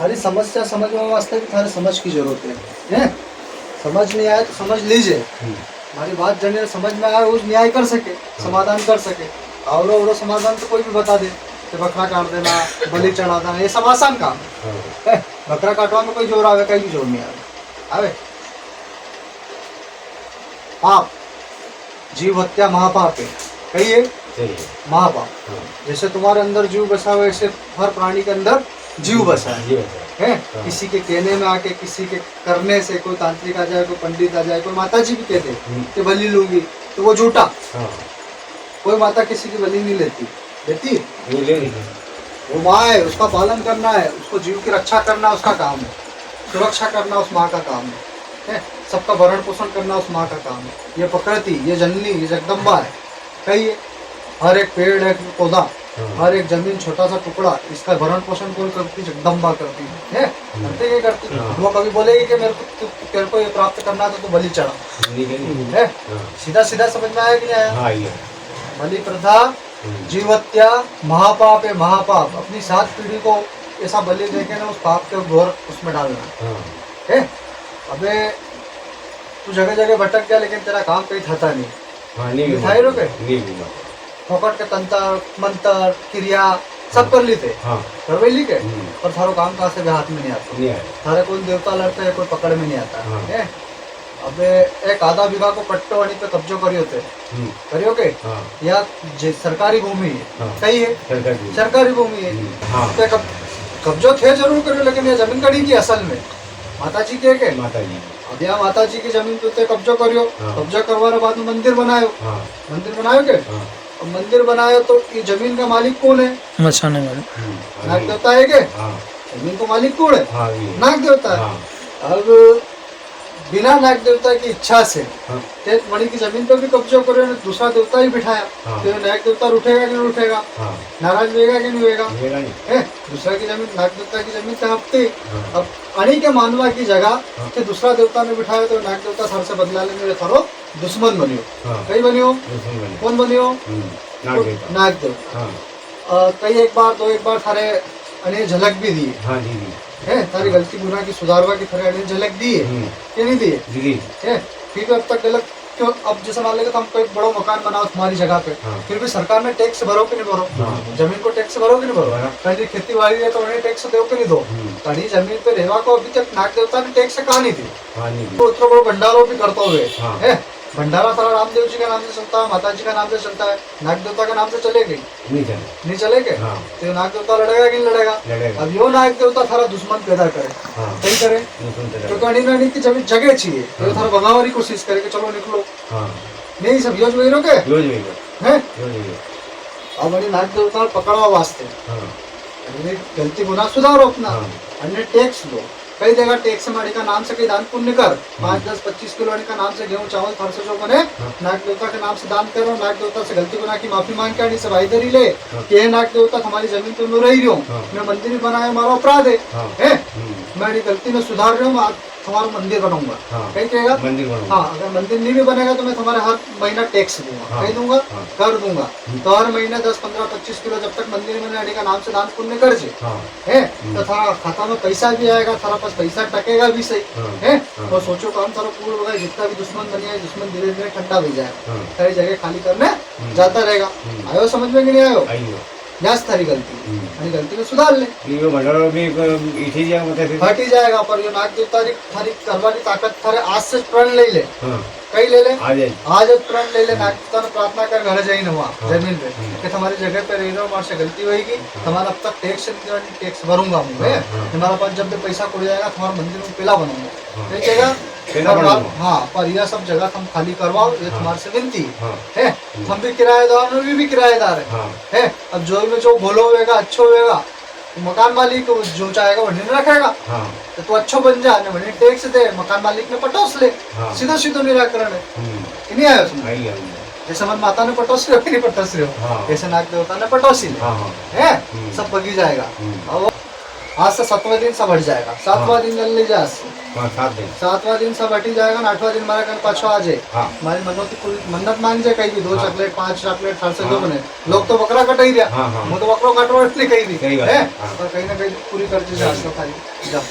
थारी समस्या समझने वास्ते भी थारे समझ की जरूरत है? समझ नहीं आए तो समझ लीजिए, हमारी बात जने समझ में आए उस न्याय कर सके, समाधान कर सके। और समाधान तो कोई भी बता दे कि बकरा काट देना, बलि चढ़ा देना, ये सब आसान काम है। बकरा काटवा में कोई जोर आवे, कहीं भी जोर नहीं आवे। पाप, जीव हत्या महापाप है, कहिए महापाप। जैसे तुम्हारे अंदर जीव बसा हुआ, वैसे हर प्राणी के अंदर जीव बसा है। किसी के कहने में आके, किसी के करने से, कोई तांत्रिक आ जाए, कोई पंडित आ जाए, कोई माता जी भी कहते कि बलि लूंगी, तो वो झूठा। कोई माता किसी की बलि नहीं लेती, लेती वो माँ है, उसका पालन करना है, उसको जीव की रक्षा करना उसका काम है, सुरक्षा करना उस माँ का काम है, सबका भरण पोषण करना उस माँ का काम है। ये प्रकृति, ये जननी, ये जगदम्बा है। कहिए हर एक पेड़, एक पौधा, हर एक जमीन, छोटा सा टुकड़ा, इसका भरण पोषण कौन करती? जगदम्बा करती है। करते क्या करती? वो कभी बोलेगी कि तेरे को ये प्राप्त करना था तो बलि चढ़ा है। सीधा सीधा समझ में आया कि नहीं आया? बलि प्रथा, जीव हत्या महापाप है, महापाप। अपनी 7 पीढ़ी को ऐसा बलि देके ना उस पाप के घोर उसमें डालना है। अबे तू जगह जगह भटक गया, लेकिन तेरा काम कहीं था नहीं। फोकट के तंत्र मंत्र क्रिया सब कर ली थे, करवे ली के, पर थारो काम कहाँ से हाथ में नहीं आता। थारे कोई देवता लड़ते है, कोई पकड़ में नहीं आता है। अबे एक आधा बीघा को पट्टो वहीं पे कब्जो करियो के या सरकारी भूमि है, सही है, सरकारी भूमि है, कब्जो थे जरूर करियो, लेकिन ये जमीन कड़ी की असल में माता जी के अब यहाँ माता जी की जमीन पे कब्जो करियो। कब्जा करवाने बाद में मंदिर बनायो, मंदिर बनायो के मंदिर बनायो, तो ये जमीन का मालिक कौन है? मचाने वाले नाग देवता है के? जमीन को मालिक कौन है? नाग देवता है। अब बिना नाग देवता की इच्छा से मणि की जमीन पर भी कब्जा करो, दूसरा देवता ही बिठाया, तो नाग देवता उठेगा कि नहीं उठेगा? नाराज होगा कि नहीं होगा? दूसरा की जमीन, नाग देवता की जमीन हफ्ते। अब अणी के मानवा की जगह कि दूसरा देवता ने बिठाया, तो नाग देवता सर से बदला लेंगे, थारो दुश्मन बनियो। कहीं बनियो? कौन बनियो? नाग देवता। कई एक बार थारे अने झलक भी दी है, तारी गलती गुनाह की सुधारवा की थारे अने झलक दी है कि नहीं दी है? ठीक है, अब तक गलत क्यों? अब जैसे मान लेगा तो हमको एक बड़ा मकान बनाओ तुम्हारी जगह पे, फिर भी सरकार ने टैक्स भरो कि नहीं भरो? जमीन को टैक्स भरो कि नहीं भरो? कहीं खेती बाड़ी है तो उन्हें टैक्स दो कि नहीं दो? कहीं जमीन पे रहवा को अभी तक नाग देवता ने टैक्स कहा नहीं थी। तो उतना बड़ा भंडारों भी करते हुए है। भंडारा सारा रामदेव जी का नाम से चलता है, माता जी का नाम से चलता है, नाग देवता का नाम से चलेगी नहीं चलेगे? तो नाग देवता लड़ेगा कि नहीं लड़ेगा? अब यो नाग देवता थारा दुश्मन पैदा करे, सही करे, क्योंकि अणी की जगह चाहिए, तो थारा भगावारी कोशिश करे कि चलो निकलो, नहीं सब योज वही रोके हैं। अब अणी नाग देवता पकड़वा वास्ते गलती गुना सुधारो अपना, अन्य टैक्स दो। कई जगह टैक्स माड़ी का नाम से कई दान पुण्य कर, 5, 10, 25 किलो का नाम से गेहूं चावल थर से जो बने नाग देवता के नाम से दान करो। नाग देवता से गलती गुनाह की माफी मांग के सब भाईदारी ले कि नाग देवता हमारी जमीन पे मैं रही रही हूँ, मैं मंदिर भी बनाया, हमारा अपराध है, मैं गलती में सुधार रहा हूँ, तुम्हारा मंदिर बनाऊंगा। कहीं कहेगा हाँ, अगर मंदिर नहीं भी बनेगा तो मैं तुम्हारे हर महीना टैक्स दूंगा, कहीं दूंगा, कर दूंगा। तो हर महीने 10, 15, 25 किलो जब तक मंदिर में अड़ी का नाम से दान पुण्य कर है, तो थारा खाता में पैसा भी आएगा, थारा पास पैसा टकेगा भी सही है। और सोचो काम थारा पूर्ण होगा, जितना भी दुश्मन बनिया दुश्मन धीरे धीरे ठंडा भी जाएगा, सारी जगह खाली करने जाता रहेगा। आयो समझ में कि नहीं आयो? यास थारी गलती, गलती में सुधार ले, हट ही जाएगा। पर ये नाग देवता थारी करवानी ताकत थारे आज से प्रण ले ले, कहीं ले ले, आज प्रण ले ले। नाग देवता ने प्रार्थना कर घर जाई नवा जमीन पे कि तुम्हारी जगह पे रह रहा हूँ, हमारे से गलती होगी, तुम्हारा अब तक टैक्स भरूंगा मैं, तुम्हारा पास जब भी पैसा खुल जाएगा तुम्हारा मंदिर में पहला बनूंगा, ठीक है? हाँ, पर यह सब जगह तुम खाली करवाओ, ये तुम्हारे से विनती है। हम भी किराएदार में भी किराएदार है। अब जो में जो भोलो होगा अच्छो होगा, मकान मालिक जो चाहेगा वो नहीं रखेगा, तो तू अच्छो बन जा, नहीं टैक्स दे, मकान मालिक ने पटोस ले, सीधा सीधा निराकरण है। नहीं आया उसमें? जैसे मन माता ने पटोस रहे हो कि नहीं पटोस रहे हो, जैसे नाग देवता ने पटोसी ले है, सब बगी जाएगा। आज से 7वां दिन सब हट जाएगा। 7वां दिन जल ले जा, 7वां दिन सब हटी जाएगा ना। 8वां दिन हमारा घर पाछो आ जाए, हमारी मनोती पूरी मन्नत मांग जाए, कहीं भी 2 चॉकलेट 5 चॉकलेट हर से जो बने। लोग तो बकरा कट ही दिया, वो तो बकरो काटो इसलिए कहीं भी है, पर कहीं ना कहीं पूरी कर दीजिए आज तो खाली जा।